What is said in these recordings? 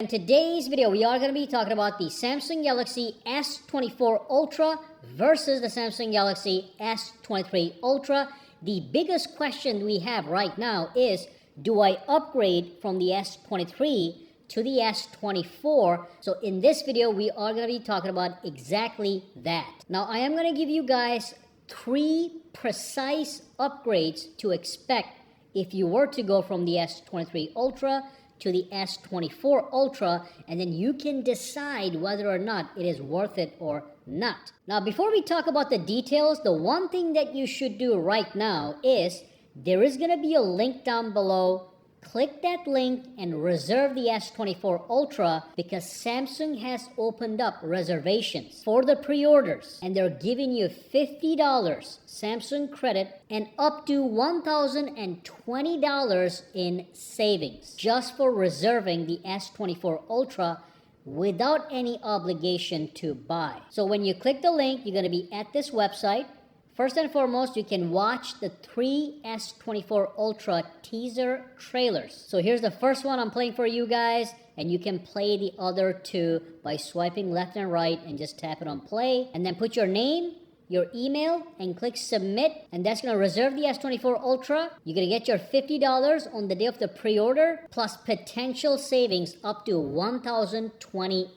In today's video, we are going to be talking about the Samsung Galaxy S24 Ultra versus the Samsung Galaxy S23 Ultra. The biggest question we have right now is, do I upgrade from the S23 to the S24? So in this video, we are going to be talking about exactly that. Now, I am going to give you guys 3 precise upgrades to expect if you were to go from the S23 Ultra to the S24 Ultra, and then you can decide whether or not it is worth it or not. Now, before we talk about the details, the one thing that you should do right now is there is going to be a link down below. Click that link and reserve the S24 Ultra because Samsung has opened up reservations for the pre-orders, and they're giving you $50 Samsung credit and up to $1,020 in savings just for reserving the S24 Ultra without any obligation to buy. So when you click the link, you're going to be at this website. First and foremost, you can watch the 3 S24 Ultra teaser trailers. So here's the first one I'm playing for you guys, and you can play the other 2 by swiping left and right and just tap it on play. And then put your name, your email, and click submit, and that's going to reserve the S24 Ultra. You're going to get your $50 on the day of the pre-order, plus potential savings up to $1,020.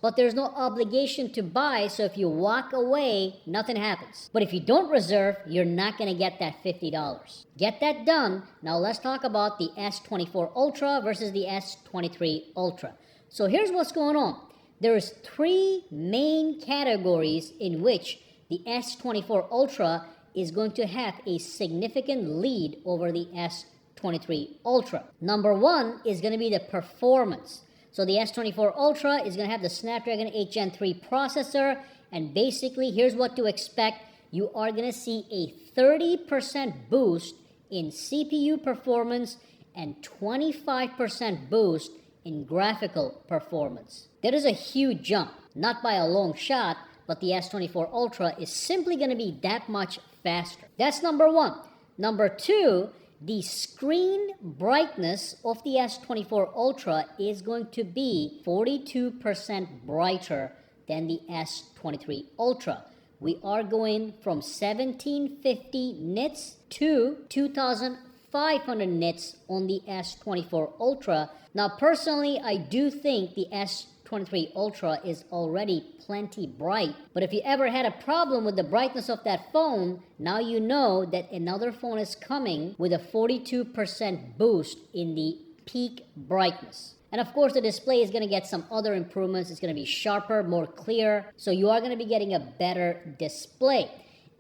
But there's no obligation to buy, so if you walk away, nothing happens. But if you don't reserve, you're not going to get that $50. Get that done. Now let's talk about the S24 Ultra versus the S23 Ultra. So here's what's going on. There's 3 main categories in which the S24 Ultra is going to have a significant lead over the S23 Ultra. Number 1 is going to be the performance. So the S24 Ultra is going to have the Snapdragon 8 Gen 3 processor, and basically here's what to expect. You are going to see a 30% boost in CPU performance and 25% boost in graphical performance. That is a huge jump, not by a long shot, but the S24 Ultra is simply going to be that much faster. That's number 1. Number 2, the screen brightness of the S24 Ultra is going to be 42% brighter than the S23 Ultra. We are going from 1750 nits to 2500 nits on the S24 Ultra. Now, personally, I do think the S23 Ultra is already plenty bright, but if you ever had a problem with the brightness of that phone, now you know that another phone is coming with a 42% boost in the peak brightness. And of course, the display is going to get some other improvements. It's going to be sharper, more clear, so you are going to be getting a better display.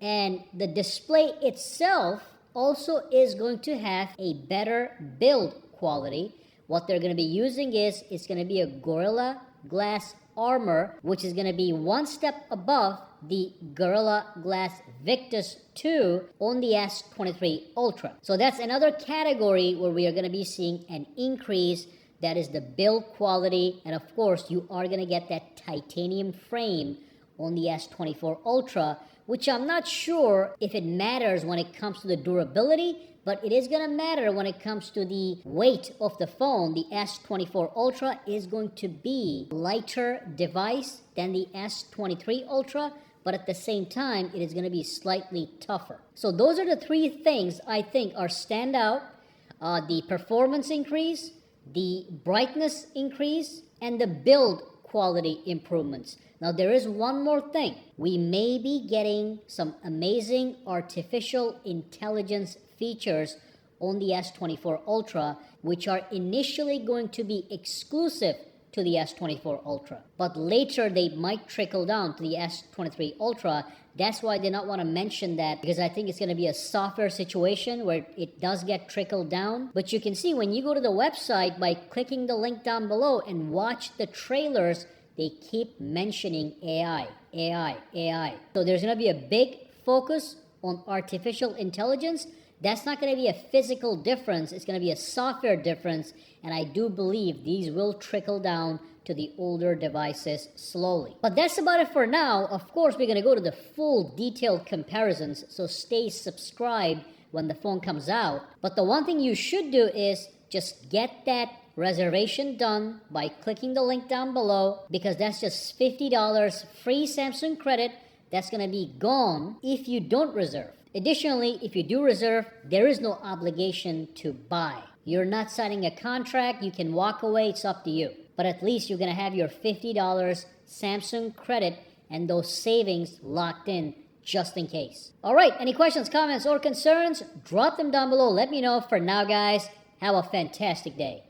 And the display itself also is going to have a better build quality. What they're going to be using is, it's going to be a Gorilla Glass armor, which is going to be one step above the Gorilla Glass Victus 2 on the S23 Ultra. So that's another category where we are going to be seeing an increase. That is the build quality, and of course you are going to get that titanium frame on the S24 Ultra, which I'm not sure if it matters when it comes to the durability, but it is going to matter when it comes to the weight of the phone. The S24 Ultra is going to be a lighter device than the S23 Ultra, but at the same time, it is going to be slightly tougher. So those are the 3 things I think are standout. The performance increase, the brightness increase, and the build quality improvements. Now, there is one more thing. We may be getting some amazing artificial intelligence features on the S24 Ultra, which are initially going to be exclusive to the S24 Ultra. But later, they might trickle down to the S23 Ultra. That's why I did not want to mention that, because I think it's going to be a software situation where it does get trickled down. But you can see when you go to the website by clicking the link down below and watch the trailers, they keep mentioning AI, AI, AI. So there's going to be a big focus on artificial intelligence. That's not going to be a physical difference. It's going to be a software difference. And I do believe these will trickle down to the older devices slowly. But that's about it for now. Of course, we're going to go to the full detailed comparisons. So stay subscribed when the phone comes out. But the one thing you should do is just get that reservation done by clicking the link down below, because that's just $50 free Samsung credit that's going to be gone if you don't reserve. Additionally, if you do reserve, there is no obligation to buy. You're not signing a contract. You can walk away. It's up to you. But at least you're going to have your $50 Samsung credit and those savings locked in just in case. All right, any questions, comments, or concerns? Drop them down below. Let me know. For now, guys, have a fantastic day.